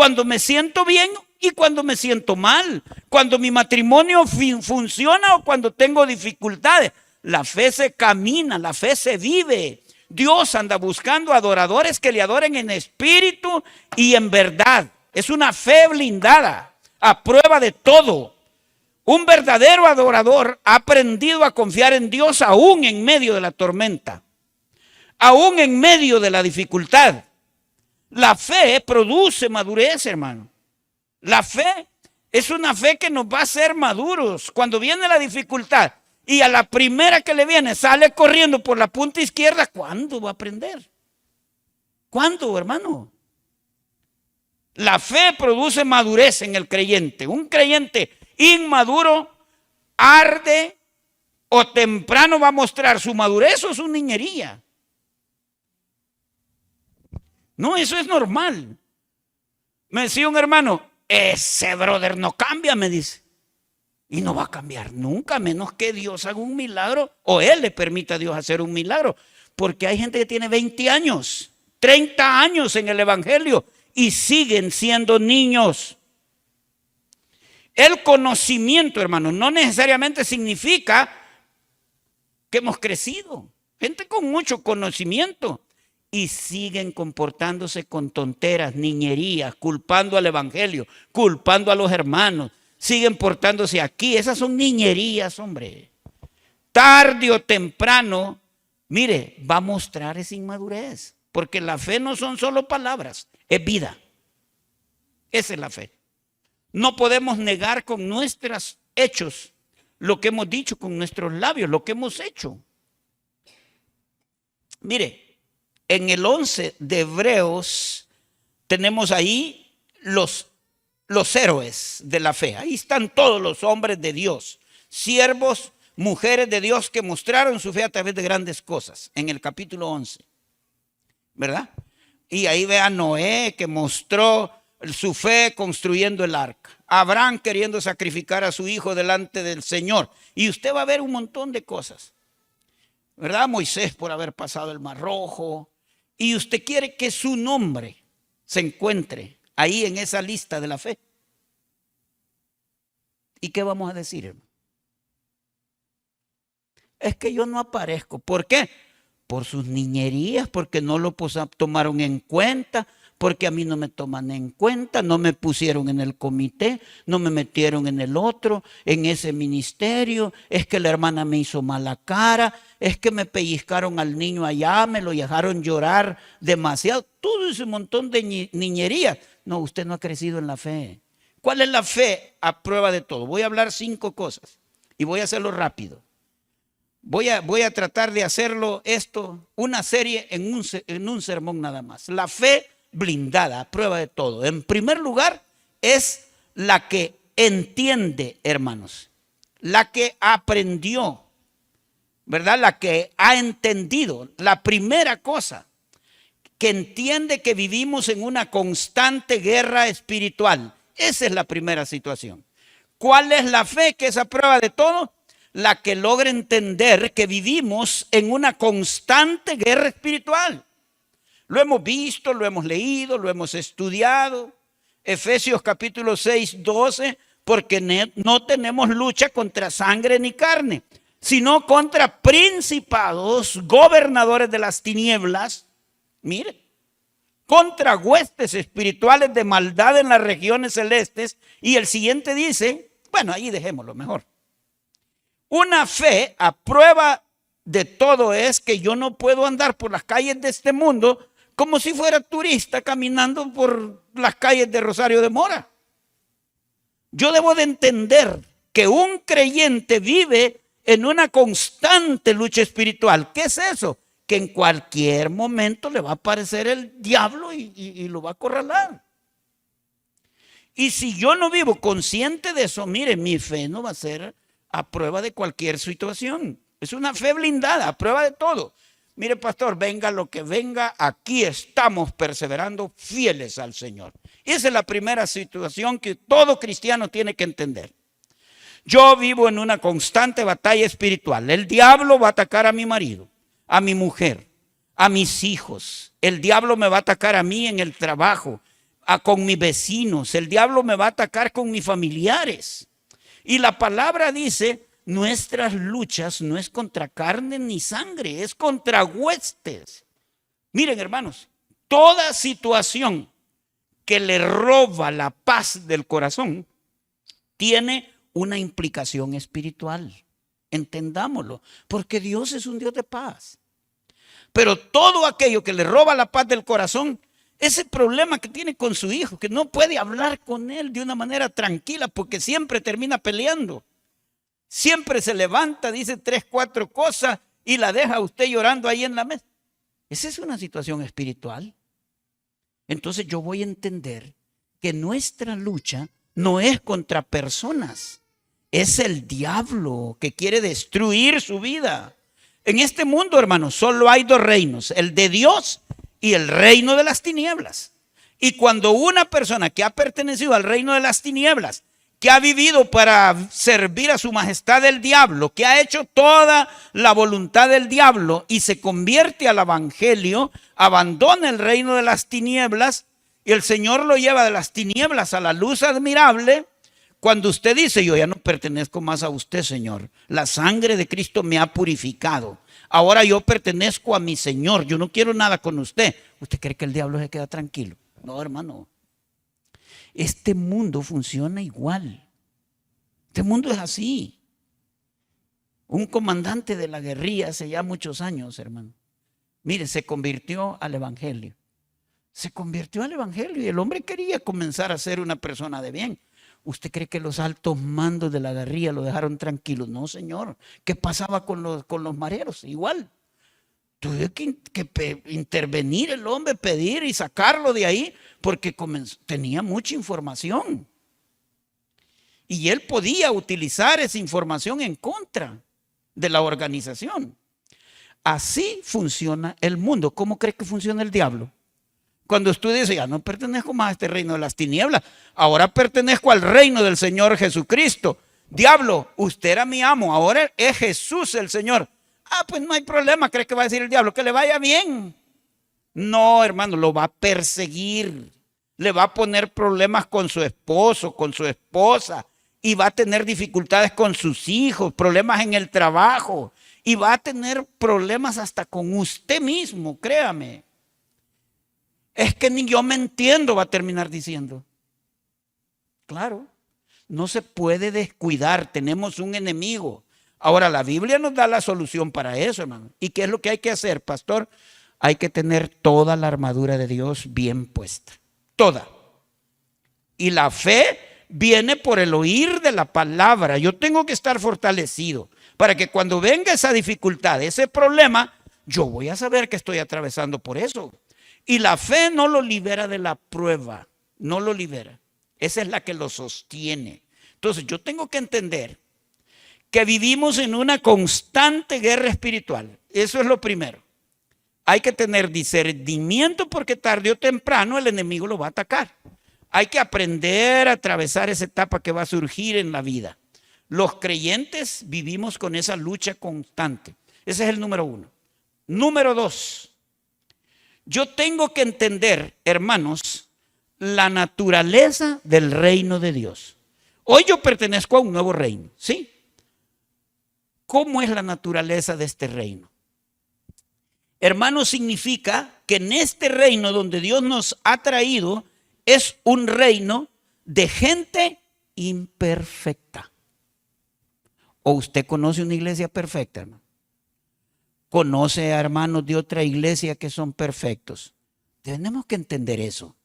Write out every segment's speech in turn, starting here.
cuando me siento bien y cuando me siento mal, cuando mi matrimonio funciona o cuando tengo dificultades. La fe se camina, la fe se vive. Dios anda buscando adoradores que le adoren en espíritu y en verdad. Es una fe blindada, a prueba de todo. Un verdadero adorador ha aprendido a confiar en Dios aún en medio de la tormenta, aún en medio de la dificultad. La fe produce madurez, hermano. La fe es una fe que nos va a hacer maduros. Cuando viene la dificultad y a la primera que le viene sale corriendo por la punta izquierda, ¿cuándo va a aprender? ¿Cuándo, hermano? La fe produce madurez en el creyente. Un creyente inmaduro arde o temprano va a mostrar su madurez o su niñería. No, eso es normal. Me decía un hermano, ese brother no cambia, me dice. Y no va a cambiar nunca, a menos que Dios haga un milagro o Él le permita a Dios hacer un milagro. Porque hay gente que tiene 20 años, 30 años en el evangelio y siguen siendo niños. El conocimiento, hermano, no necesariamente significa que hemos crecido. Gente con mucho conocimiento y siguen comportándose con tonteras, niñerías, culpando al evangelio, culpando a los hermanos. Siguen portándose aquí. Esas son niñerías, hombre. Tarde o temprano, mire, va a mostrar esa inmadurez. Porque la fe no son solo palabras, es vida. Esa es la fe. No podemos negar con nuestros hechos lo que hemos dicho con nuestros labios, lo que hemos hecho. Mire, en el 11 de Hebreos tenemos ahí los héroes de la fe. Ahí están todos los hombres de Dios, siervos, mujeres de Dios que mostraron su fe a través de grandes cosas. En el capítulo 11, ¿verdad? Y ahí ve a Noé que mostró su fe construyendo el arca. Abraham queriendo sacrificar a su hijo delante del Señor. Y usted va a ver un montón de cosas, ¿verdad? Moisés por haber pasado el Mar Rojo. Y usted quiere que su nombre se encuentre ahí en esa lista de la fe. ¿Y qué vamos a decir, hermano? Es que yo no aparezco. ¿Por qué? Por sus niñerías, porque no lo tomaron en cuenta, porque a mí no me toman en cuenta, no me pusieron en el comité, no me metieron en el otro, en ese ministerio, es que la hermana me hizo mala cara, es que me pellizcaron al niño allá, me lo dejaron llorar demasiado, todo ese montón de niñerías. No, usted no ha crecido en la fe. ¿Cuál es la fe a prueba de todo? Voy a hablar 5 cosas y voy a hacerlo rápido. Voy a tratar de hacerlo esto, una serie en un sermón nada más. La fe blindada, a prueba de todo. En primer lugar, es la que entiende, hermanos. La que aprendió, ¿verdad? La que ha entendido. La primera cosa, que entiende que vivimos en una constante guerra espiritual. Esa es la primera situación. ¿Cuál es la fe que es a prueba de todo? La que logra entender que vivimos en una constante guerra espiritual. Lo hemos visto, lo hemos leído, lo hemos estudiado. Efesios capítulo 6, 12, porque no tenemos lucha contra sangre ni carne, sino contra principados, gobernadores de las tinieblas. Mire, contra huestes espirituales de maldad en las regiones celestes. Y el siguiente dice, bueno, ahí dejémoslo mejor. Una fe a prueba de todo es que yo no puedo andar por las calles de este mundo como si fuera turista caminando por las calles de Rosario de Mora. Yo debo de entender que un creyente vive en una constante lucha espiritual. ¿Qué es eso? Que en cualquier momento le va a aparecer el diablo y lo va a acorralar. Y si yo no vivo consciente de eso, mire, mi fe no va a ser a prueba de cualquier situación. Es una fe blindada, a prueba de todo. Mire, pastor, venga lo que venga, aquí estamos perseverando fieles al Señor. Esa es la primera situación que todo cristiano tiene que entender. Yo vivo en una constante batalla espiritual. El diablo va a atacar a mi marido, a mi mujer, a mis hijos. El diablo me va a atacar a mí en el trabajo. con mis vecinos, el diablo me va a atacar con mis familiares. Y la palabra dice, nuestras luchas no es contra carne ni sangre, es contra huestes. Miren, hermanos, toda situación que le roba la paz del corazón tiene una implicación espiritual. Entendámoslo, porque Dios es un Dios de paz. Pero todo aquello que le roba la paz del corazón, ese problema que tiene con su hijo, que no puede hablar con él de una manera tranquila porque siempre termina peleando. Siempre se levanta, dice 3, 4 cosas y la deja usted llorando ahí en la mesa. Esa es una situación espiritual. Entonces yo voy a entender que nuestra lucha no es contra personas. Es el diablo que quiere destruir su vida. En este mundo, hermanos, solo hay 2 reinos, el de Dios y el reino de las tinieblas. Y cuando una persona que ha pertenecido al reino de las tinieblas, que ha vivido para servir a su majestad el diablo, que ha hecho toda la voluntad del diablo y se convierte al evangelio, abandona el reino de las tinieblas y el Señor lo lleva de las tinieblas a la luz admirable. Cuando usted dice, yo ya no pertenezco más a usted, Señor, la sangre de Cristo me ha purificado, ahora yo pertenezco a mi Señor, yo no quiero nada con usted. ¿Usted cree que el diablo se queda tranquilo? No, hermano. Este mundo funciona igual. Este mundo es así. Un comandante de la guerrilla hace ya muchos años, hermano. Mire, se convirtió al evangelio. Se convirtió al evangelio y el hombre quería comenzar a ser una persona de bien. ¿Usted cree que los altos mandos de la guerrilla lo dejaron tranquilo? No, señor. ¿Qué pasaba con los mareros? Igual. Tuve que intervenir el hombre, pedir y sacarlo de ahí porque tenía mucha información. Y él podía utilizar esa información en contra de la organización. Así funciona el mundo. ¿Cómo cree que funciona el diablo? Cuando usted dice, ya no pertenezco más a este reino de las tinieblas, ahora pertenezco al reino del Señor Jesucristo. Diablo, usted era mi amo, ahora es Jesús el Señor. Ah, pues no hay problema, ¿cree que va a decir el diablo? Que le vaya bien. No, hermano, lo va a perseguir. Le va a poner problemas con su esposo, con su esposa. Y va a tener dificultades con sus hijos, problemas en el trabajo. Y va a tener problemas hasta con usted mismo, créame. Es que ni yo me entiendo, va a terminar diciendo. Claro, no se puede descuidar, tenemos un enemigo. Ahora, la Biblia nos da la solución para eso, hermano. ¿Y qué es lo que hay que hacer, pastor? Hay que tener toda la armadura de Dios bien puesta. Toda. Y la fe viene por el oír de la palabra. Yo tengo que estar fortalecido para que cuando venga esa dificultad, ese problema, yo voy a saber que estoy atravesando por eso. Y la fe no lo libera de la prueba, no lo libera. Esa es la que lo sostiene. Entonces yo tengo que entender que vivimos en una constante guerra espiritual. Eso es lo primero. Hay que tener discernimiento porque tarde o temprano el enemigo lo va a atacar. Hay que aprender a atravesar esa etapa que va a surgir en la vida. Los creyentes vivimos con esa lucha constante. Ese es el número 1. Número 2. Yo tengo que entender, hermanos, la naturaleza del reino de Dios. Hoy yo pertenezco a un nuevo reino, ¿sí? ¿Cómo es la naturaleza de este reino? Hermanos, significa que en este reino donde Dios nos ha traído es un reino de gente imperfecta. ¿O usted conoce una iglesia perfecta, hermano? ¿Conoce a hermanos de otra iglesia que son perfectos? Tenemos que entender eso.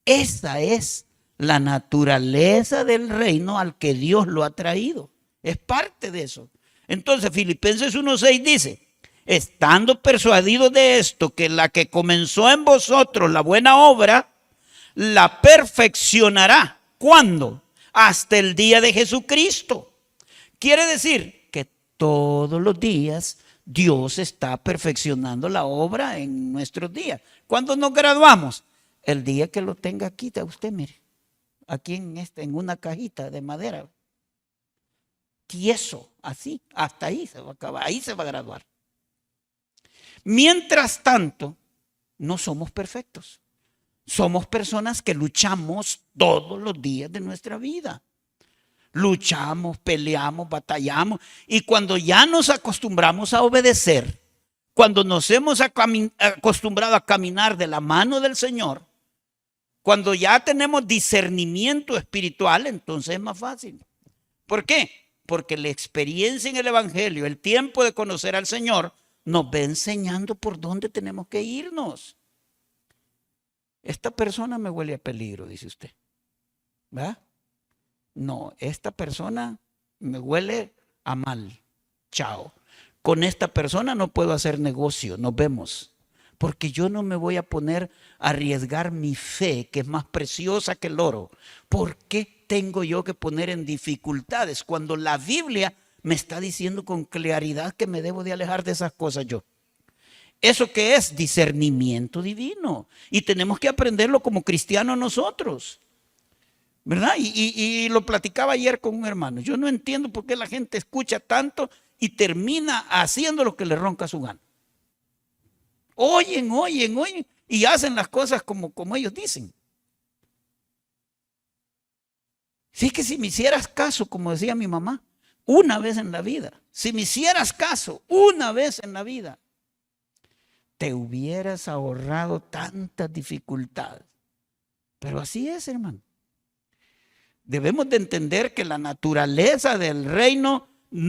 Esa es la naturaleza del reino al que Dios lo ha traído. Es parte de eso. Entonces, Filipenses 1:6 dice, estando persuadidos de esto, que la que comenzó en vosotros la buena obra, la perfeccionará. ¿Cuándo? Hasta el día de Jesucristo. Quiere decir que todos los días Dios está perfeccionando la obra en nuestros días. ¿Cuándo nos graduamos? El día que lo tenga aquí, usted mire, aquí en una cajita de madera, tieso, así, hasta ahí se va a acabar, ahí se va a graduar. Mientras tanto, no somos perfectos. Somos personas que luchamos todos los días de nuestra vida. Luchamos, peleamos, batallamos. Y cuando ya nos acostumbramos a obedecer, cuando nos hemos acostumbrado a caminar de la mano del Señor, cuando ya tenemos discernimiento espiritual, entonces es más fácil. ¿Por qué? Porque la experiencia en el Evangelio, el tiempo de conocer al Señor, nos va enseñando por dónde tenemos que irnos. Esta persona me huele a peligro, dice usted. ¿Va? No, esta persona me huele a mal. Chao. Con esta persona no puedo hacer negocio, nos vemos. Porque yo no me voy a poner a arriesgar mi fe, que es más preciosa que el oro. ¿Por qué tengo yo que poner en dificultades cuando la Biblia me está diciendo con claridad que me debo de alejar de esas cosas yo? ¿Eso qué es? Discernimiento divino. Y tenemos que aprenderlo como cristianos nosotros. ¿Verdad? Y lo platicaba ayer con un hermano. Yo no entiendo por qué la gente escucha tanto y termina haciendo lo que le ronca su gana. Oyen y hacen las cosas como ellos dicen. Sí, que si me hicieras caso, como decía mi mamá, una vez en la vida, si me hicieras caso una vez en la vida, te hubieras ahorrado tantas dificultades. Pero así es, hermano. Debemos de entender que la naturaleza del reino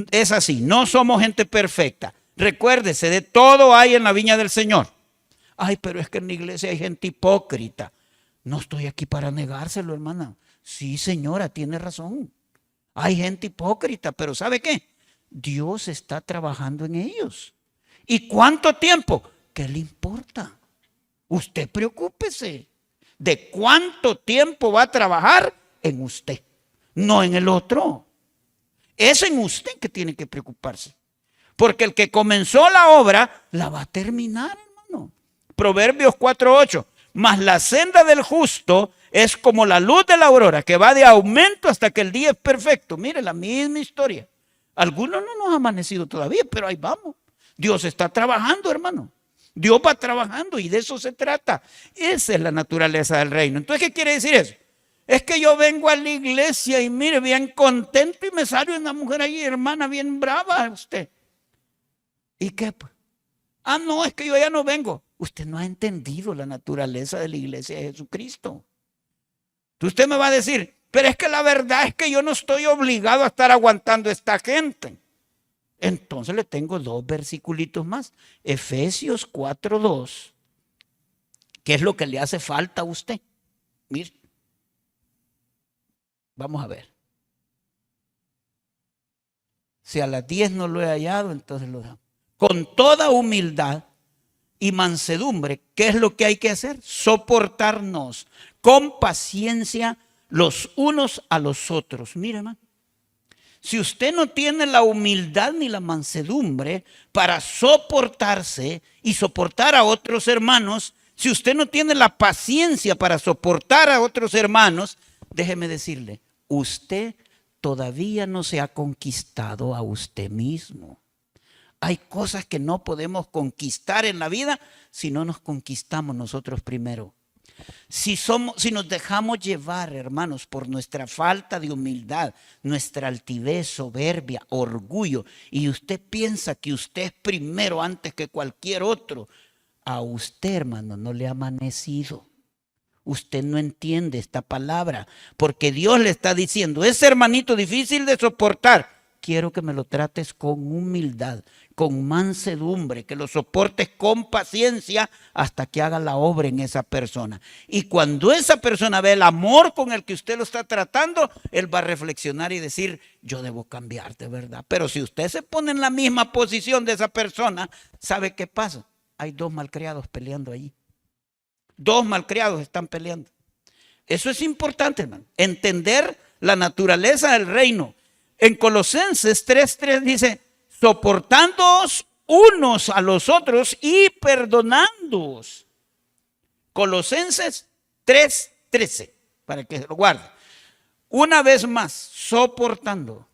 es así. No somos gente perfecta. Recuérdese, de todo hay en la viña del Señor. Ay, pero es que en la iglesia hay gente hipócrita. No estoy aquí para negárselo, hermana. Sí, señora, tiene razón. Hay gente hipócrita, pero ¿sabe qué? Dios está trabajando en ellos. ¿Y cuánto tiempo? ¿Qué le importa? Usted preocúpese de cuánto tiempo va a trabajar en usted, no en el otro. Es en usted que tiene que preocuparse. Porque el que comenzó la obra, la va a terminar, hermano. Proverbios 4:8. Mas la senda del justo es como la luz de la aurora, que va de aumento hasta que el día es perfecto. Mire, la misma historia. Algunos no nos ha amanecido todavía, pero ahí vamos. Dios está trabajando, hermano. Dios va trabajando y de eso se trata. Esa es la naturaleza del reino. Entonces, ¿qué quiere decir eso? Es que yo vengo a la iglesia y mire, bien contento y me sale una mujer ahí, hermana, bien brava usted. ¿Y qué? Ah, no, es que yo ya no vengo. Usted no ha entendido la naturaleza de la iglesia de Jesucristo. Usted me va a decir, pero es que la verdad es que yo no estoy obligado a estar aguantando a esta gente. Entonces le tengo 2 versiculitos más. Efesios 4:2. ¿Qué es lo que le hace falta a usted? Mire. Vamos a ver. Si a las 10 no lo he hallado, entonces lo damos. Con toda humildad y mansedumbre, ¿qué es lo que hay que hacer? Soportarnos con paciencia los unos a los otros. Mire, hermano. Si usted no tiene la humildad ni la mansedumbre para soportarse y soportar a otros hermanos, si usted no tiene la paciencia para soportar a otros hermanos, déjeme decirle, usted todavía no se ha conquistado a usted mismo. Hay cosas que no podemos conquistar en la vida si no nos conquistamos nosotros primero. Si nos dejamos llevar, hermanos, por nuestra falta de humildad, nuestra altivez, soberbia, orgullo, y usted piensa que usted es primero antes que cualquier otro, a usted, hermano, no le ha amanecido. Usted no entiende esta palabra, porque Dios le está diciendo, ese hermanito difícil de soportar, quiero que me lo trates con humildad, con mansedumbre, que lo soportes con paciencia hasta que haga la obra en esa persona. Y cuando esa persona ve el amor con el que usted lo está tratando, él va a reflexionar y decir, yo debo cambiar de verdad. Pero si usted se pone en la misma posición de esa persona, ¿sabe qué pasa? Hay 2 malcriados peleando allí. 2 malcriados están peleando. Eso es importante, hermano. Entender la naturaleza del reino. En Colosenses 3:3 dice, soportándoos unos a los otros y perdonándoos. Colosenses 3:13, para que lo guarde. Una vez más, soportando.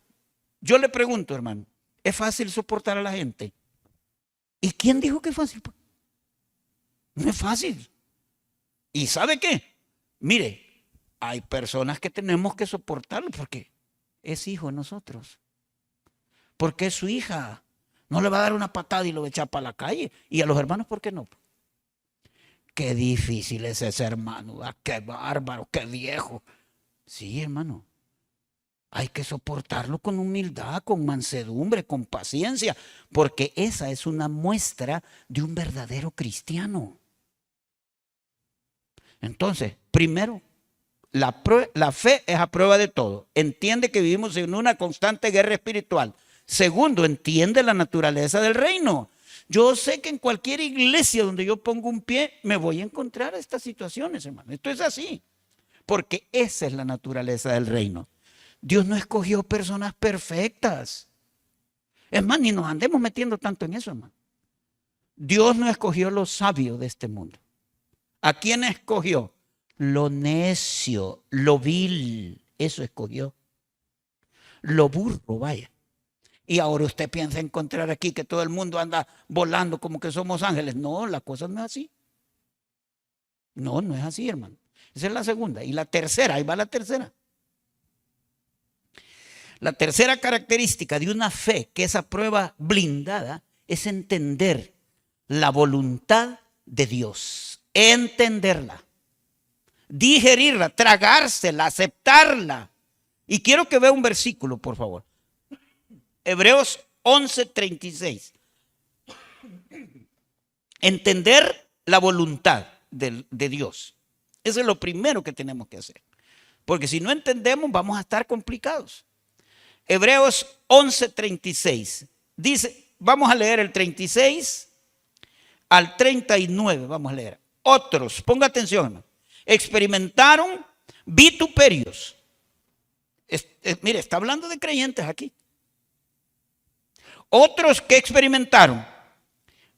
Yo le pregunto, hermano, ¿es fácil soportar a la gente? ¿Y quién dijo que es fácil? No es fácil. ¿Y sabe qué? Mire, hay personas que tenemos que soportarlo porque es hijo de nosotros. Porque es su hija. No le va a dar una patada y lo va a echar para la calle. Y a los hermanos, ¿por qué no? Qué difícil es ese hermano. Qué bárbaro, qué viejo. Sí, hermano. Hay que soportarlo con humildad, con mansedumbre, con paciencia, porque esa es una muestra de un verdadero cristiano. Entonces, primero, la fe es a prueba de todo. Entiende que vivimos en una constante guerra espiritual. Segundo, entiende la naturaleza del reino. Yo sé que en cualquier iglesia donde yo pongo un pie, me voy a encontrar estas situaciones, hermano. Esto es así, porque esa es la naturaleza del reino. Dios no escogió personas perfectas. Es más, ni nos andemos metiendo tanto en eso, hermano. Dios no escogió lo sabio de este mundo. ¿A quién escogió? Lo necio, lo vil. Eso escogió. Lo burro, vaya. Y ahora usted piensa encontrar aquí que todo el mundo anda volando como que somos ángeles. No, la cosa no es así. No, no es así, hermano. Esa es la segunda. Y la tercera, ahí va la tercera. La tercera característica de una fe que es a prueba blindada es entender la voluntad de Dios. Entenderla, digerirla, tragársela, aceptarla. Y quiero que vea un versículo, por favor. Hebreos 11:36. Entender la voluntad de Dios. Eso es lo primero que tenemos que hacer. Porque si no entendemos, vamos a estar complicados. Hebreos 11:36. Dice, vamos a leer el 36 al 39. Vamos a leer. Otros, ponga atención, hermano, experimentaron vituperios. Mire, está hablando de creyentes aquí. Otros que experimentaron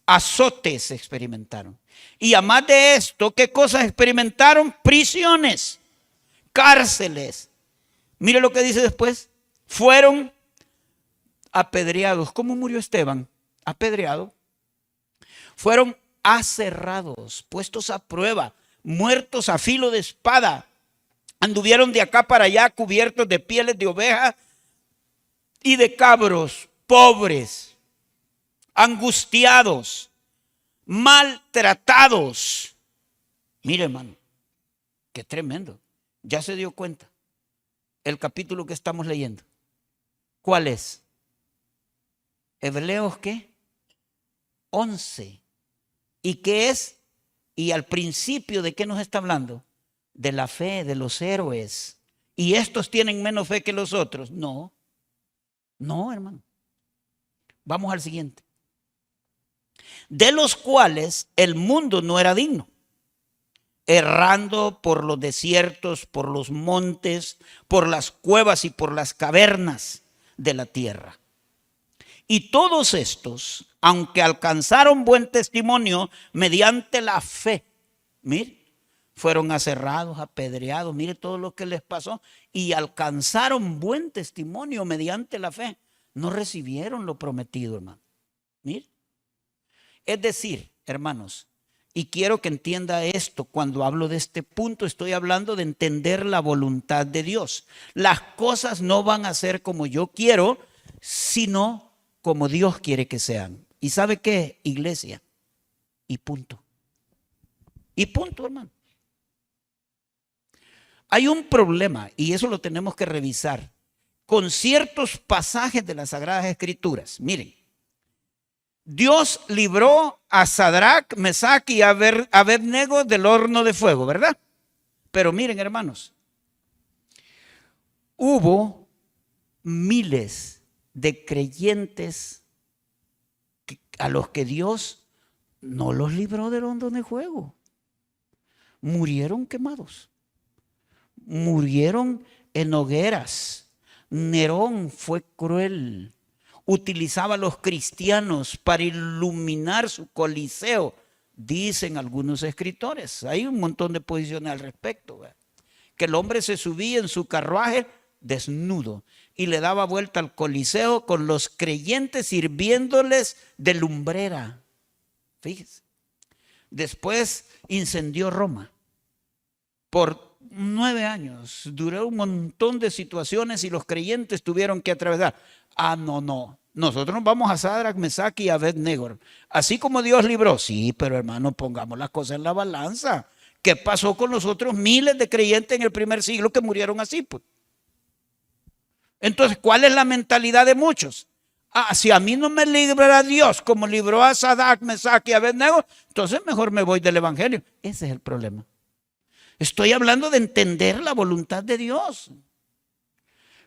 azotes experimentaron. Y además de esto, ¿qué cosas experimentaron? Prisiones, cárceles. Mire lo que dice después. Fueron apedreados. ¿Cómo murió Esteban? Apedreado. Fueron aserrados, puestos a prueba, muertos a filo de espada. Anduvieron de acá para allá cubiertos de pieles de oveja y de cabros, pobres, angustiados, maltratados. Mire, hermano, qué tremendo. Ya se dio cuenta el capítulo que estamos leyendo. ¿Cuál es? Hebreos, ¿qué? 11. ¿Y qué es? Y al principio, ¿de qué nos está hablando? De la fe de los héroes. ¿Y estos tienen menos fe que los otros? No. No, hermano. Vamos al siguiente. De los cuales el mundo no era digno, errando por los desiertos, por los montes, por las cuevas y por las cavernas de la tierra. Y todos estos, aunque alcanzaron buen testimonio mediante la fe, mire, fueron aserrados, apedreados, mire todo lo que les pasó, y alcanzaron buen testimonio mediante la fe. No recibieron lo prometido, hermano. Mire. Es decir, hermanos, y quiero que entienda esto, cuando hablo de este punto, estoy hablando de entender la voluntad de Dios. Las cosas no van a ser como yo quiero, sino como Dios quiere que sean. ¿Y sabe qué, iglesia? Y punto. Y punto, hermano. Hay un problema, y eso lo tenemos que revisar, con ciertos pasajes de las Sagradas Escrituras. Miren, Dios libró a Sadrach, Mesach y Abednego del horno de fuego, ¿verdad? Pero miren, hermanos, hubo miles de creyentes a los que Dios no los libró del horno de fuego. Murieron quemados, murieron en hogueras. Nerón fue cruel. Utilizaba a los cristianos para iluminar su coliseo, dicen algunos escritores. Hay un montón de posiciones al respecto, ¿verdad? Que el hombre se subía en su carruaje desnudo y le daba vuelta al coliseo con los creyentes sirviéndoles de lumbrera. Fíjese. Después incendió Roma Por 9 años duró un montón de situaciones y los creyentes tuvieron que atravesar. No. Nosotros nos vamos a Sadrach, Mesach y Abednego. Así como Dios libró. Sí, pero hermano, pongamos las cosas en la balanza. ¿Qué pasó con los otros miles de creyentes en el primer siglo que murieron así? Pues? Entonces, ¿cuál es la mentalidad de muchos? Si a mí no me libra Dios como libró a Sadrach, Mesach y Abednego, entonces mejor me voy del evangelio. Ese es el problema. Estoy hablando de entender la voluntad de Dios.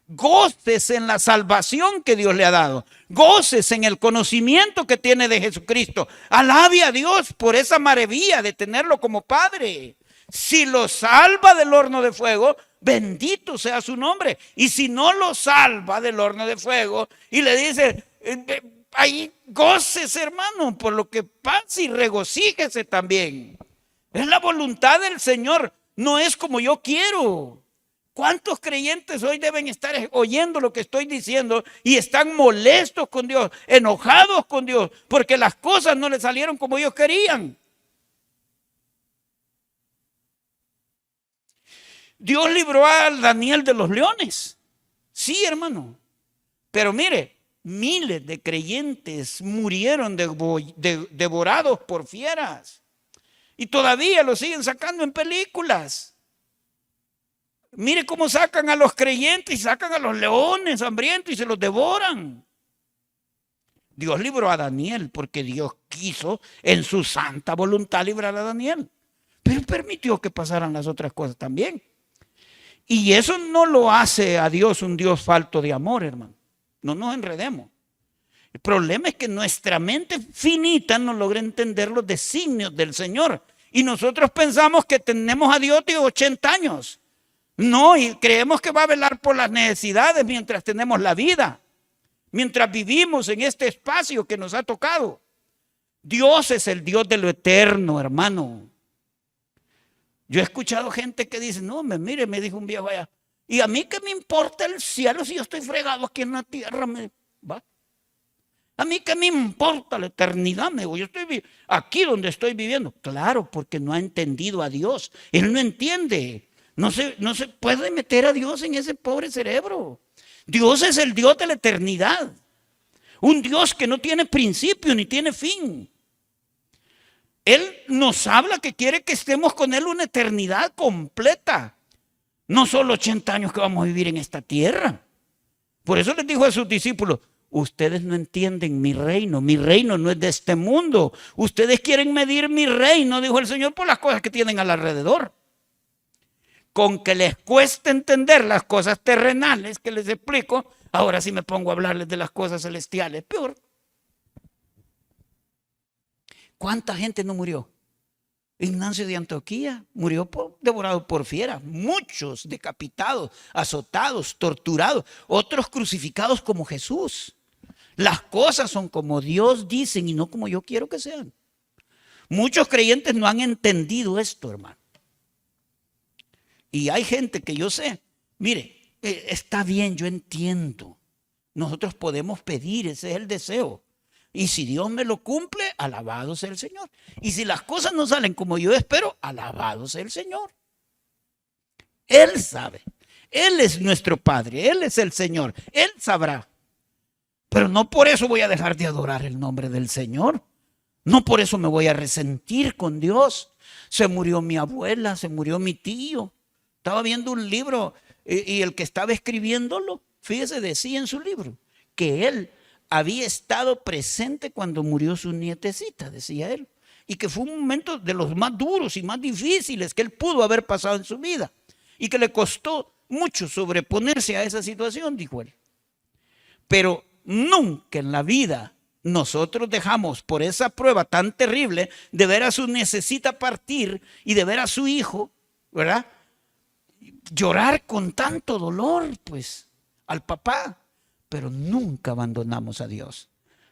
Goces en la salvación que Dios le ha dado. Goces en el conocimiento que tiene de Jesucristo. Alabe a Dios por esa maravilla de tenerlo como Padre. Si lo salva del horno de fuego, bendito sea su nombre. Y si no lo salva del horno de fuego y le dice, ahí goces, hermano, por lo que pasa y regocíjese también. Es la voluntad del Señor, no es como yo quiero. ¿Cuántos creyentes hoy deben estar oyendo lo que estoy diciendo y están molestos con Dios, enojados con Dios, porque las cosas no les salieron como ellos querían? Dios libró a Daniel de los leones. Sí, hermano. Pero mire, miles de creyentes murieron devorados por fieras. Y todavía lo siguen sacando en películas. Mire cómo sacan a los creyentes y sacan a los leones hambrientos y se los devoran. Dios libró a Daniel porque Dios quiso en su santa voluntad librar a Daniel. Pero permitió que pasaran las otras cosas también. Y eso no lo hace a Dios un Dios falto de amor, hermano. No nos enredemos. El problema es que nuestra mente finita no logra entender los designios del Señor. Y nosotros pensamos que tenemos a Dios de 80 años. No, y creemos que va a velar por las necesidades mientras tenemos la vida. Mientras vivimos en este espacio que nos ha tocado. Dios es el Dios de lo eterno, hermano. Yo he escuchado gente que dice, no, mire, me dijo un viejo allá, y a mí qué me importa el cielo si yo estoy fregado aquí en la tierra, ¿va? A mí qué me importa la eternidad, me digo, yo estoy aquí donde estoy viviendo. Claro, porque no ha entendido a Dios. Él no entiende. No se puede meter a Dios en ese pobre cerebro. Dios es el Dios de la eternidad. Un Dios que no tiene principio ni tiene fin. Él nos habla que quiere que estemos con Él una eternidad completa. No solo 80 años que vamos a vivir en esta tierra. Por eso les dijo a sus discípulos, ustedes no entienden mi reino no es de este mundo. Ustedes quieren medir mi reino, dijo el Señor, por las cosas que tienen alrededor. Con que les cueste entender las cosas terrenales que les explico, ahora sí me pongo a hablarles de las cosas celestiales, peor. ¿Cuánta gente no murió? Ignacio de Antioquía murió devorado por fieras, muchos decapitados, azotados, torturados, otros crucificados como Jesús. Las cosas son como Dios dice y no como yo quiero que sean. Muchos creyentes no han entendido esto, hermano. Y hay gente que yo sé, mire, está bien, yo entiendo. Nosotros podemos pedir, ese es el deseo. Y si Dios me lo cumple, alabado sea el Señor. Y si las cosas no salen como yo espero, alabado sea el Señor. Él sabe. Él es nuestro Padre. Él es el Señor. Él sabrá. Pero no por eso voy a dejar de adorar el nombre del Señor. No por eso me voy a resentir con Dios. Se murió mi abuela, se murió mi tío. Estaba viendo un libro y el que estaba escribiéndolo, fíjese, decía en su libro que él había estado presente cuando murió su nietecita, decía él, y que fue un momento de los más duros y más difíciles que él pudo haber pasado en su vida y que le costó mucho sobreponerse a esa situación, dijo él. Pero nunca en la vida nosotros dejamos por esa prueba tan terrible de ver a su necesita partir y de ver a su hijo, ¿verdad?, llorar con tanto dolor, pues, al papá. Pero nunca abandonamos a Dios.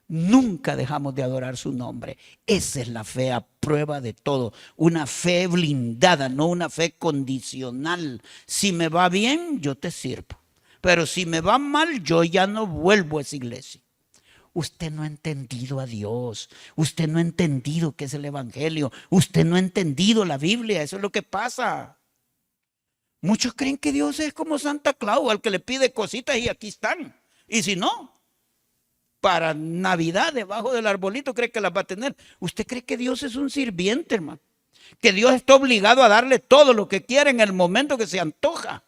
Nunca dejamos de adorar su nombre. Esa es la fe a prueba de todo. Una fe blindada, no una fe condicional. Si me va bien, yo te sirvo. Pero si me va mal, yo ya no vuelvo a esa iglesia. Usted no ha entendido a Dios. Usted no ha entendido qué es el evangelio. Usted no ha entendido la Biblia. Eso es lo que pasa. Muchos creen que Dios es como Santa Claus, al que le pide cositas y aquí están. Y si no, para Navidad debajo del arbolito cree que las va a tener. ¿Usted cree que Dios es un sirviente, hermano? Que Dios está obligado a darle todo lo que quiere en el momento que se antoja.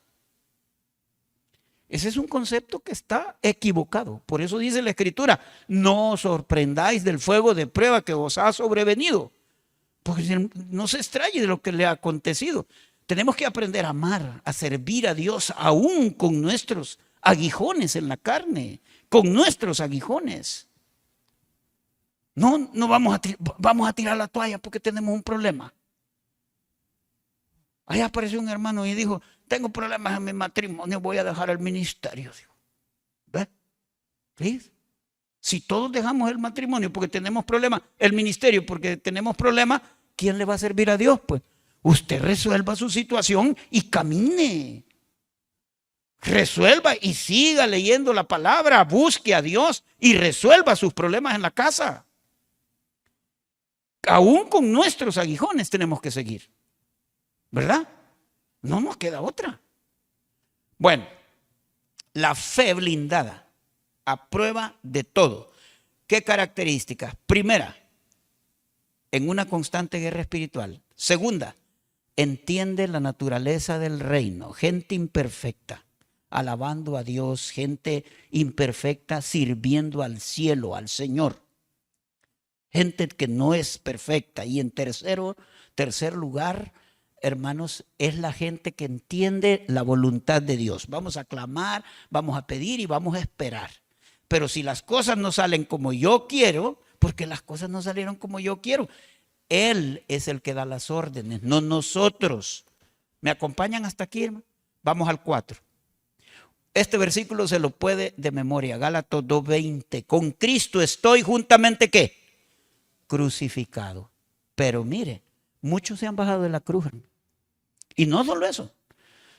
Ese es un concepto que está equivocado. Por eso dice la Escritura, no os sorprendáis del fuego de prueba que os ha sobrevenido. Porque no se extrañe de lo que le ha acontecido. Tenemos que aprender a amar, a servir a Dios aún con nuestros aguijones en la carne, con nuestros aguijones. No vamos a tirar la toalla porque tenemos un problema. Ahí apareció un hermano y dijo, tengo problemas en mi matrimonio, voy a dejar el ministerio. ¿Ves? ¿Sí? Si todos dejamos el matrimonio porque tenemos problemas, el ministerio porque tenemos problemas, ¿quién le va a servir a Dios? Pues usted resuelva su situación y camine. Resuelva y siga leyendo la palabra, busque a Dios y resuelva sus problemas en la casa. Aún con nuestros aguijones tenemos que seguir, ¿verdad? No nos queda otra. Bueno, la fe blindada a prueba de todo. ¿Qué características? Primera, en una constante guerra espiritual. Segunda, entiende la naturaleza del reino. Gente imperfecta, alabando a Dios. Gente imperfecta, sirviendo al cielo, al Señor. Gente que no es perfecta. Y en tercer lugar, hermanos, es la gente que entiende la voluntad de Dios. Vamos a clamar, vamos a pedir y vamos a esperar. Pero si las cosas no salen como yo quiero, porque las cosas no salieron como yo quiero, Él es el que da las órdenes, no nosotros. ¿Me acompañan hasta aquí, hermano? Vamos al 4. Este versículo se lo puede de memoria, Gálatas 2:20. Con Cristo estoy juntamente, ¿qué? Crucificado. Pero mire, muchos se han bajado de la cruz. Y no solo eso.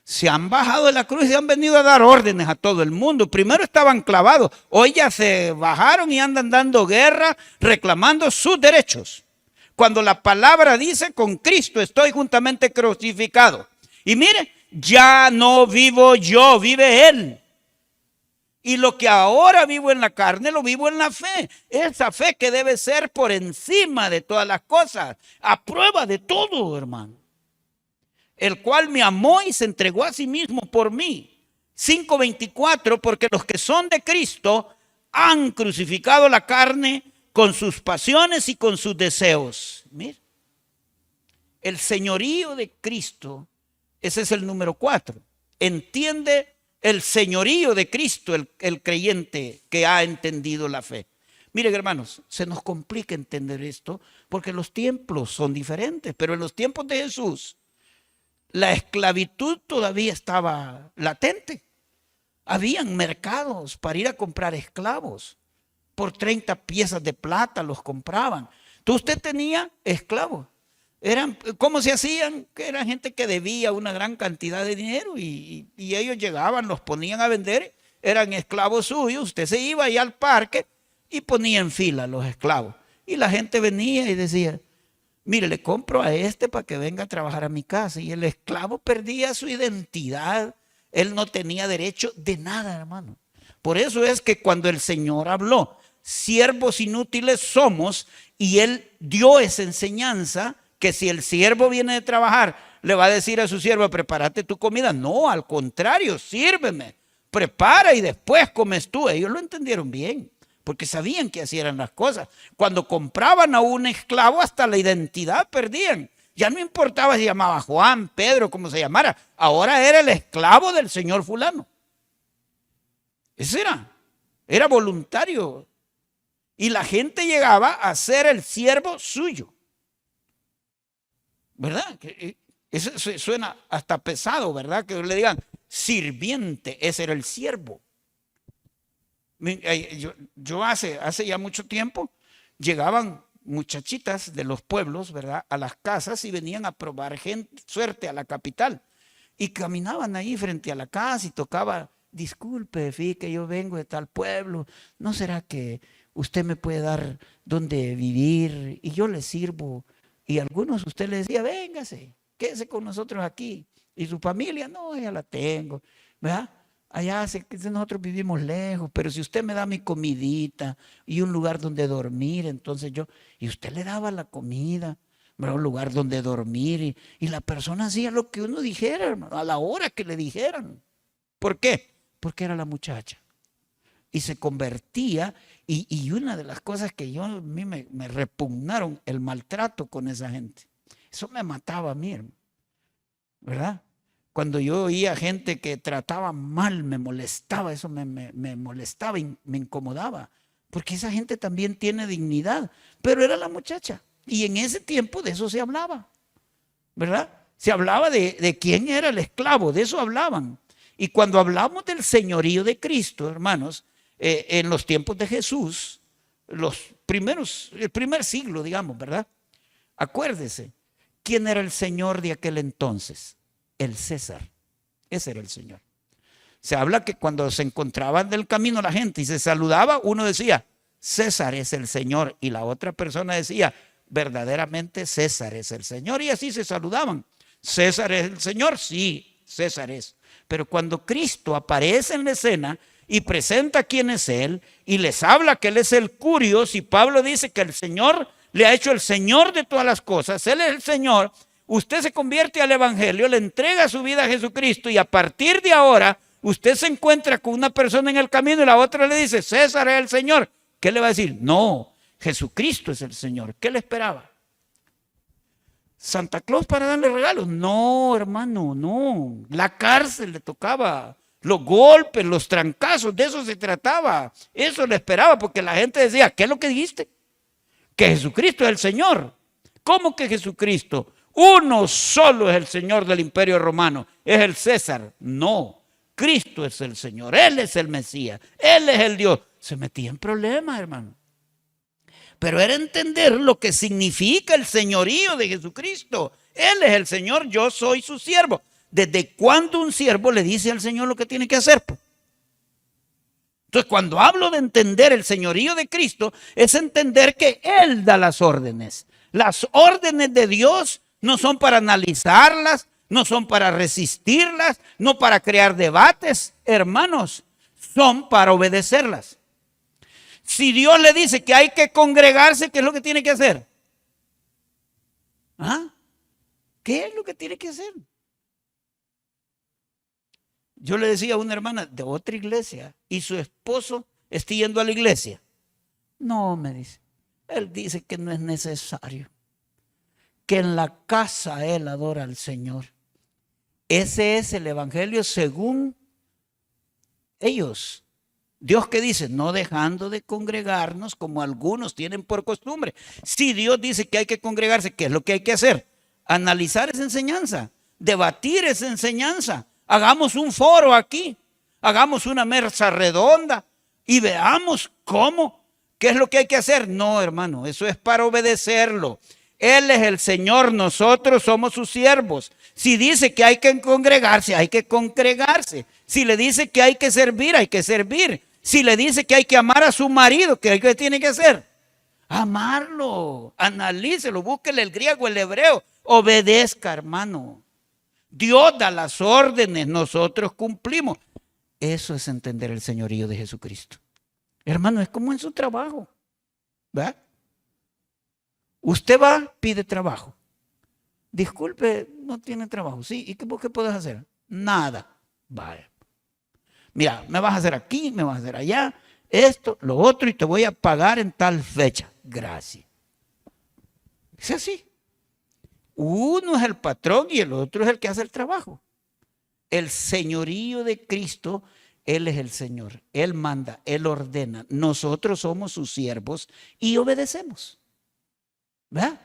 Se han bajado de la cruz y se han venido a dar órdenes a todo el mundo. Primero estaban clavados, hoy ya se bajaron y andan dando guerra, reclamando sus derechos. Cuando la palabra dice, con Cristo estoy juntamente crucificado. Y mire, ya no vivo yo, vive Él. Y lo que ahora vivo en la carne, lo vivo en la fe. Esa fe que debe ser por encima de todas las cosas, a prueba de todo, hermano. El cual me amó y se entregó a sí mismo por mí. 5:24, porque los que son de Cristo han crucificado la carne con sus pasiones y con sus deseos. Mira, el señorío de Cristo, ese es el número 4. Entiende el señorío de Cristo el creyente que ha entendido la fe. Miren, hermanos, se nos complica entender esto porque los tiempos son diferentes, pero en los tiempos de Jesús la esclavitud todavía estaba latente. Habían mercados para ir a comprar esclavos. Por 30 piezas de plata los compraban. Entonces usted tenía esclavos. ¿Cómo se hacían? Que eran gente que debía una gran cantidad de dinero y ellos llegaban, los ponían a vender, eran esclavos suyos. Usted se iba ahí al parque y ponía en fila los esclavos. Y la gente venía y decía, mire, le compro a este para que venga a trabajar a mi casa. Y el esclavo perdía su identidad. Él no tenía derecho de nada, hermano. Por eso es que cuando el Señor habló, siervos inútiles somos, y Él dio esa enseñanza, que si el siervo viene de trabajar, le va a decir a su siervo, prepárate tu comida. No, al contrario, sírveme, prepara y después comes tú. Ellos lo entendieron bien, porque sabían que así eran las cosas. Cuando compraban a un esclavo, hasta la identidad perdían. Ya no importaba si se llamaba Juan, Pedro, como se llamara. Ahora era el esclavo del señor fulano. Ese era voluntario. Y la gente llegaba a ser el siervo suyo. ¿Verdad? Eso suena hasta pesado, ¿verdad? Que le digan sirviente, ese era el siervo. Yo hace ya mucho tiempo llegaban muchachitas de los pueblos, ¿verdad?, a las casas y venían a probar suerte a la capital. Y caminaban ahí frente a la casa y tocaba, disculpe, fíjate que yo vengo de tal pueblo, ¿no será que usted me puede dar dónde vivir? Y yo le sirvo. Y a algunos usted les decía, véngase, quédese con nosotros aquí. Y su familia, no, ya la tengo, ¿verdad? Allá nosotros vivimos lejos, pero si usted me da mi comidita y un lugar donde dormir, entonces y usted le daba la comida, ¿verdad? Un lugar donde dormir, y la persona hacía lo que uno dijera, hermano, a la hora que le dijeran. ¿Por qué? Porque era la muchacha. Y se convertía, y una de las cosas que a mí me repugnaron, el maltrato con esa gente. Eso me mataba a mí, hermano, ¿verdad? Cuando yo oía gente que trataba mal, me molestaba, eso me molestaba y me incomodaba, porque esa gente también tiene dignidad, pero era la muchacha. Y en ese tiempo de eso se hablaba, ¿verdad? Se hablaba de quién era el esclavo, de eso hablaban. Y cuando hablamos del señorío de Cristo, hermanos, en los tiempos de Jesús, el primer siglo, digamos, ¿verdad? Acuérdese, ¿quién era el señor de aquel entonces? El César. Ese era el señor. Se habla que cuando se encontraban del camino la gente y se saludaba, uno decía, César es el señor, y la otra persona decía, verdaderamente César es el señor, y así se saludaban. ¿César es el señor? Sí, César es. Pero cuando Cristo aparece en la escena y presenta quién es él y les habla que él es el Curios, y Pablo dice que el Señor le ha hecho el Señor de todas las cosas, él es el Señor, usted se convierte al evangelio, le entrega su vida a Jesucristo, y a partir de ahora usted se encuentra con una persona en el camino y la otra le dice, César es el Señor. ¿Qué le va a decir? No, Jesucristo es el Señor. ¿Qué le esperaba? ¿Santa Claus para darle regalos? No, hermano, no. La cárcel le tocaba, los golpes, los trancazos, de eso se trataba. Eso le esperaba, porque la gente decía, ¿qué es lo que dijiste? Que Jesucristo es el Señor. ¿Cómo que Jesucristo? Uno solo es el Señor del Imperio Romano, es el César. No, Cristo es el Señor, Él es el Mesías, Él es el Dios. Se metía en problemas, hermano. Pero era entender lo que significa el señorío de Jesucristo. Él es el Señor, yo soy su siervo. ¿Desde cuándo un siervo le dice al Señor lo que tiene que hacer? Entonces, cuando hablo de entender el señorío de Cristo, es entender que Él da las órdenes. Las órdenes de Dios no son para analizarlas, no son para resistirlas, no para crear debates, hermanos, son para obedecerlas. Si Dios le dice que hay que congregarse, ¿qué es lo que tiene que hacer? ¿Ah? ¿Qué es lo que tiene que hacer? Yo le decía a una hermana de otra iglesia y su esposo está yendo a la iglesia. No, me dice. Él dice que no es necesario, que en la casa él adora al Señor. Ese es el evangelio según ellos. Dios que dice, no dejando de congregarnos como algunos tienen por costumbre. Si Dios dice que hay que congregarse, ¿qué es lo que hay que hacer? Analizar esa enseñanza, debatir esa enseñanza. Hagamos un foro aquí, hagamos una mesa redonda y veamos qué es lo que hay que hacer. No, hermano, eso es para obedecerlo. Él es el Señor, nosotros somos sus siervos. Si dice que hay que congregarse, hay que congregarse. Si le dice que hay que servir, hay que servir. Si le dice que hay que amar a su marido, ¿qué tiene que hacer? Amarlo, analícelo, búsquele el griego, el hebreo, obedezca, hermano. Dios da las órdenes, nosotros cumplimos. Eso es entender el señorío de Jesucristo. Hermano, es como en su trabajo, ¿verdad? Usted va, pide trabajo. Disculpe, no tiene trabajo. Sí, ¿y qué puedes hacer? Nada. Vaya. Mira, me vas a hacer aquí, me vas a hacer allá, esto, lo otro, y te voy a pagar en tal fecha. Gracias. Es así. Uno es el patrón y el otro es el que hace el trabajo. El señorío de Cristo, Él es el Señor. Él manda, Él ordena. Nosotros somos sus siervos y obedecemos. ¿Verdad?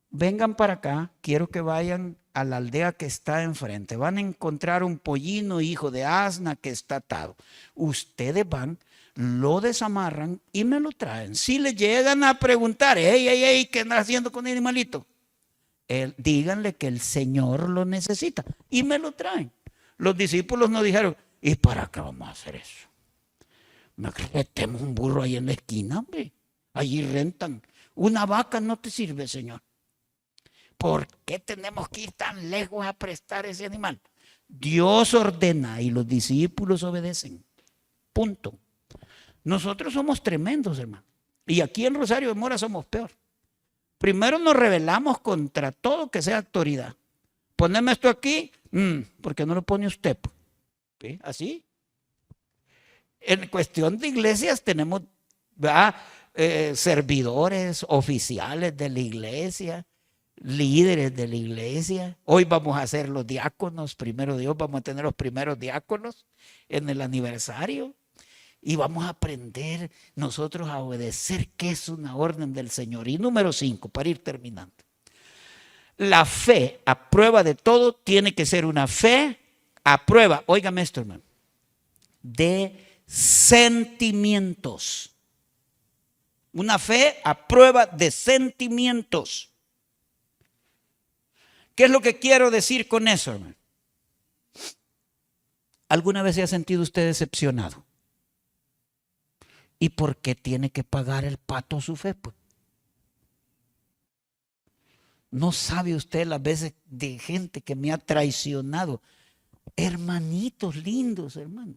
Vengan para acá, quiero que vayan a la aldea que está enfrente. Van a encontrar un pollino hijo de asna que está atado. Ustedes van, lo desamarran y me lo traen. Si le llegan a preguntar, hey, ¿qué andas haciendo con el animalito? Díganle que el Señor lo necesita y me lo traen. Los discípulos nos dijeron, ¿y para qué vamos a hacer eso? Rentemos un burro ahí en la esquina, hombre. Allí rentan. Una vaca no te sirve, Señor. ¿Por qué tenemos que ir tan lejos a prestar ese animal? Dios ordena y los discípulos obedecen. Punto. Nosotros somos tremendos, hermano. Y aquí en Rosario de Mora somos peor. Primero nos rebelamos contra todo que sea autoridad. Poneme esto aquí, ¿por qué no lo pone usted? ¿Sí? Así. En cuestión de iglesias tenemos servidores, oficiales de la iglesia, líderes de la iglesia. Hoy vamos a ser los diáconos, primero Dios, vamos a tener los primeros diáconos en el aniversario. Y vamos a aprender nosotros a obedecer que es una orden del Señor. Y número 5, para ir terminando. La fe a prueba de todo tiene que ser una fe a prueba, óigame esto, hermano, de sentimientos. Una fe a prueba de sentimientos. ¿Qué es lo que quiero decir con eso, hermano? ¿Alguna vez se ha sentido usted decepcionado? ¿Y por qué tiene que pagar el pato su fe? Pues no sabe usted las veces de gente que me ha traicionado. Hermanitos lindos, hermano.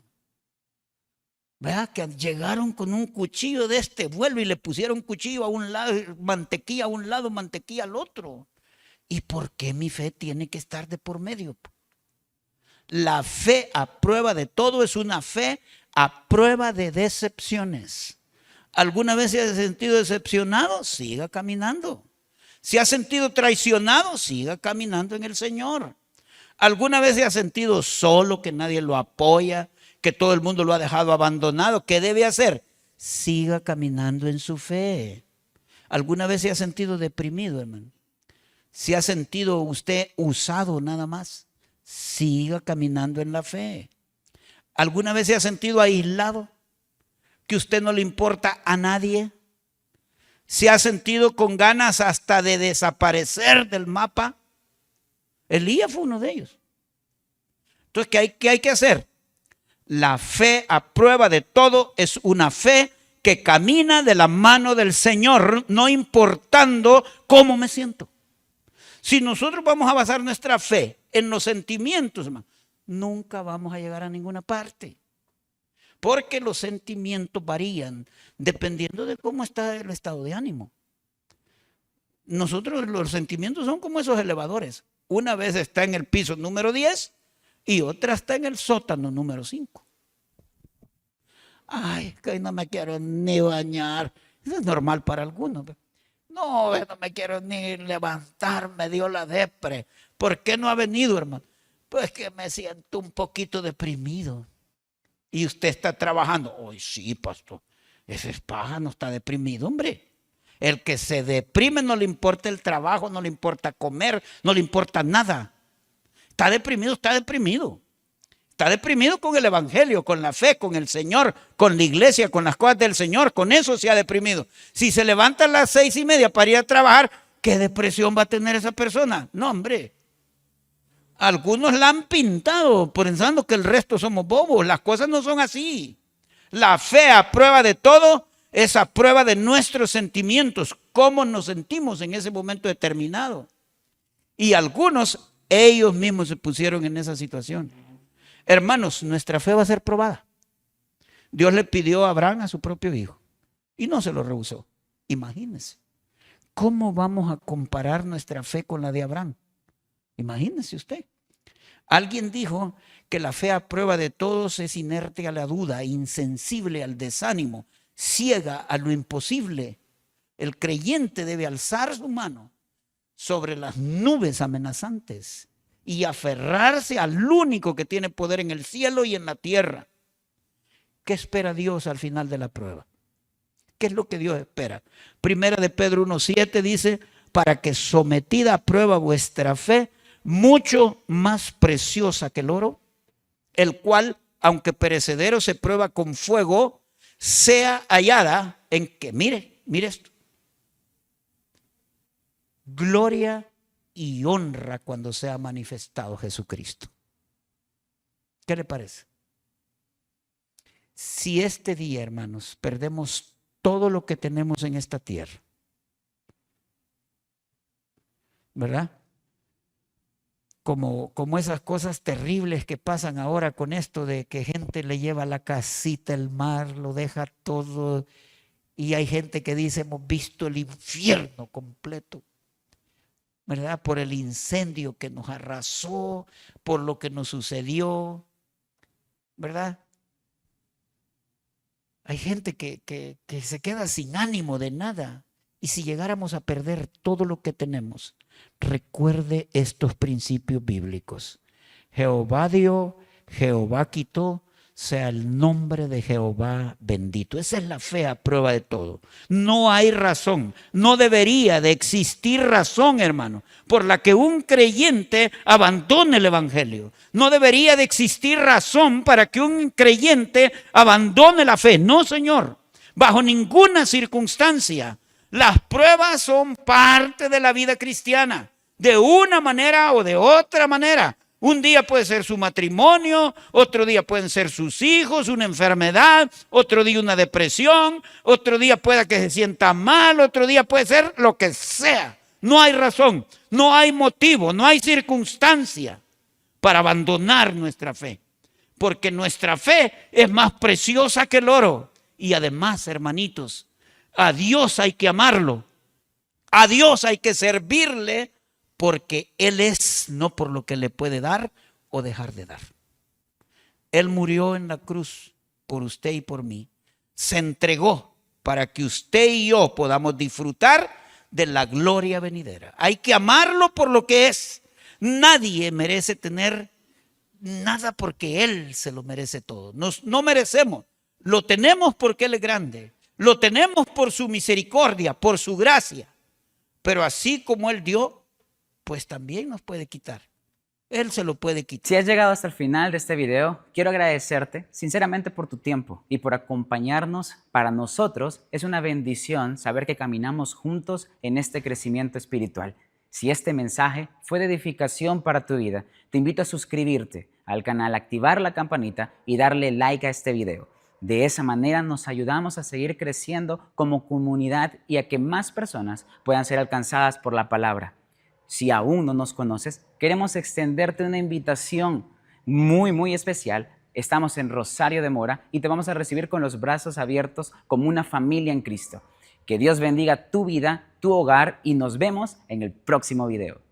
¿Verdad? Que llegaron con un cuchillo de este vuelo y le pusieron cuchillo a un lado, mantequilla a un lado, mantequilla al otro. ¿Y por qué mi fe tiene que estar de por medio? La fe a prueba de todo es una fe a prueba de decepciones. ¿Alguna vez se ha sentido decepcionado? Siga caminando. ¿Se ha sentido traicionado? Siga caminando en el Señor. ¿Alguna vez se ha sentido solo, que nadie lo apoya, que todo el mundo lo ha dejado abandonado? ¿Qué debe hacer? Siga caminando en su fe. ¿Alguna vez se ha sentido deprimido, hermano? ¿Se ha sentido usted usado nada más? Siga caminando en la fe. ¿Alguna vez se ha sentido aislado? ¿Que usted no le importa a nadie? ¿Se ha sentido con ganas hasta de desaparecer del mapa? Elías fue uno de ellos. Entonces, ¿qué hay que hacer? La fe a prueba de todo es una fe que camina de la mano del Señor, no importando cómo me siento. Si nosotros vamos a basar nuestra fe en los sentimientos, hermano, nunca vamos a llegar a ninguna parte. Porque los sentimientos varían dependiendo de cómo está el estado de ánimo. Nosotros, los sentimientos son como esos elevadores. Una vez está en el piso número 10 y otra está en el sótano número 5. Ay, que no me quiero ni bañar. Eso es normal para algunos. No me quiero ni levantar, me dio la depre. ¿Por qué no ha venido, hermano? Pues que me siento un poquito deprimido. Y usted está trabajando. Ay, sí, pastor. Ese es paja, no está deprimido, hombre. El que se deprime no le importa el trabajo, no le importa comer, no le importa nada. Está deprimido, está deprimido. Está deprimido con el evangelio, con la fe, con el Señor, con la iglesia, con las cosas del Señor. Con eso se ha deprimido. Si se levanta a las 6:30 para ir a trabajar, ¿qué depresión va a tener esa persona? No, hombre. Algunos la han pintado pensando que el resto somos bobos. Las cosas no son así. La fe a prueba de todo es a prueba de nuestros sentimientos. Cómo nos sentimos en ese momento determinado. Y algunos, ellos mismos se pusieron en esa situación. Hermanos, nuestra fe va a ser probada. Dios le pidió a Abraham a su propio hijo y no se lo rehusó. Imagínense. ¿Cómo vamos a comparar nuestra fe con la de Abraham? Imagínese usted. Alguien dijo que la fe a prueba de todos es inerte a la duda, insensible al desánimo, ciega a lo imposible. El creyente debe alzar su mano sobre las nubes amenazantes y aferrarse al único que tiene poder en el cielo y en la tierra. ¿Qué espera Dios al final de la prueba? ¿Qué es lo que Dios espera? Primera de Pedro 1:7 dice, para que sometida a prueba vuestra fe, mucho más preciosa que el oro, el cual, aunque perecedero se prueba con fuego, sea hallada en que, mire esto, gloria y honra cuando sea manifestado Jesucristo. ¿Qué le parece? Si este día, hermanos, perdemos todo lo que tenemos en esta tierra, ¿verdad? Como esas cosas terribles que pasan ahora con esto de que gente le lleva la casita, el mar, lo deja todo. Y hay gente que dice, hemos visto el infierno completo, ¿verdad? Por el incendio que nos arrasó, por lo que nos sucedió, ¿verdad? Hay gente que se queda sin ánimo de nada. Y si llegáramos a perder todo lo que tenemos, recuerde estos principios bíblicos. Jehová dio, Jehová quitó, sea el nombre de Jehová bendito. Esa es la fe a prueba de todo. No hay razón, no debería de existir razón, hermano, por la que un creyente abandone el evangelio. No debería de existir razón para que un creyente abandone la fe. No, Señor, bajo ninguna circunstancia. Las pruebas son parte de la vida cristiana, de una manera o de otra manera. Un día puede ser su matrimonio, otro día pueden ser sus hijos, una enfermedad, otro día una depresión, otro día puede que se sienta mal, otro día puede ser lo que sea. No hay razón, no hay motivo, no hay circunstancia para abandonar nuestra fe, porque nuestra fe es más preciosa que el oro. Y además, hermanitos, a Dios hay que amarlo, a Dios hay que servirle, porque Él es, no por lo que le puede dar o dejar de dar. Él murió en la cruz por usted y por mí. Se entregó para que usted y yo podamos disfrutar de la gloria venidera. Hay que amarlo por lo que es. Nadie merece tener nada porque Él se lo merece todo. No merecemos. Lo tenemos porque Él es grande. Lo tenemos por su misericordia, por su gracia. Pero así como Él dio, pues también nos puede quitar. Él se lo puede quitar. Si has llegado hasta el final de este video, quiero agradecerte sinceramente por tu tiempo y por acompañarnos. Para nosotros es una bendición saber que caminamos juntos en este crecimiento espiritual. Si este mensaje fue de edificación para tu vida, te invito a suscribirte al canal, activar la campanita y darle like a este video. De esa manera nos ayudamos a seguir creciendo como comunidad y a que más personas puedan ser alcanzadas por la palabra. Si aún no nos conoces, queremos extenderte una invitación muy especial. Estamos en Rosario de Mora y te vamos a recibir con los brazos abiertos como una familia en Cristo. Que Dios bendiga tu vida, tu hogar y nos vemos en el próximo video.